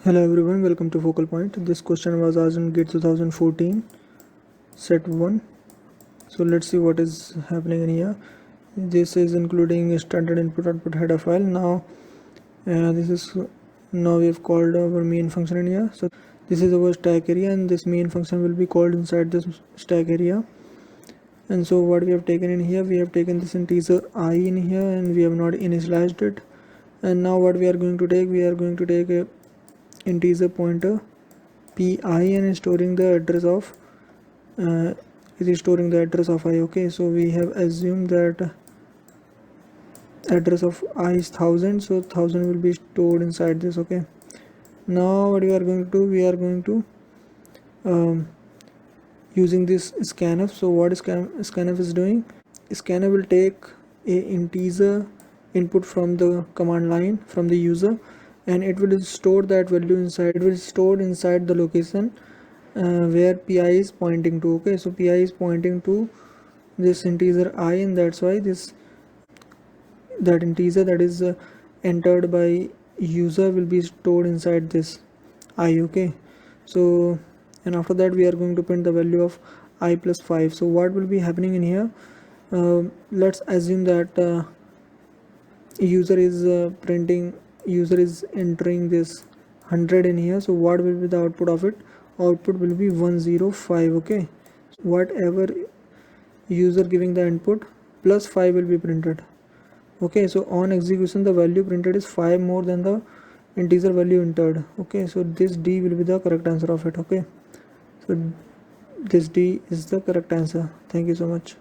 Hello everyone, welcome to Focal Point. This question was asked in GATE 2014, set 1. So let's see what is happening in here. This is including standard input output header file. Now we have called our main function in here. So this is our stack area, and this main function will be called inside this stack area. And so what we have taken in here, we have taken this integer I in here, and we have not initialized it. And now what we are going to take, we are going to take a integer pointer pi and storing the address of it is storing the address of I. Okay, so we have assumed that address of I is 1000, so 1000 will be stored inside this. Okay, now what we are going to do, we are going to using this scanf. So what scanf is doing, scanf will take a integer input from the command line from the user, and it will store that value inside. It will store inside the location where pi is pointing to. Okay, so pi is pointing to this integer I, and that's why that integer that is entered by user will be stored inside this I. Okay, so and after that we are going to print the value of I plus 5. So what will be happening in here, let's assume that user is entering this 100 in here. So what will be the output of it? Output will be 105. Okay, so whatever user giving the input plus 5 will be printed. Okay, so on execution the value printed is 5 more than the integer value entered. Okay, so this D will be the correct answer of it. Okay, so this D is the correct answer. Thank you so much.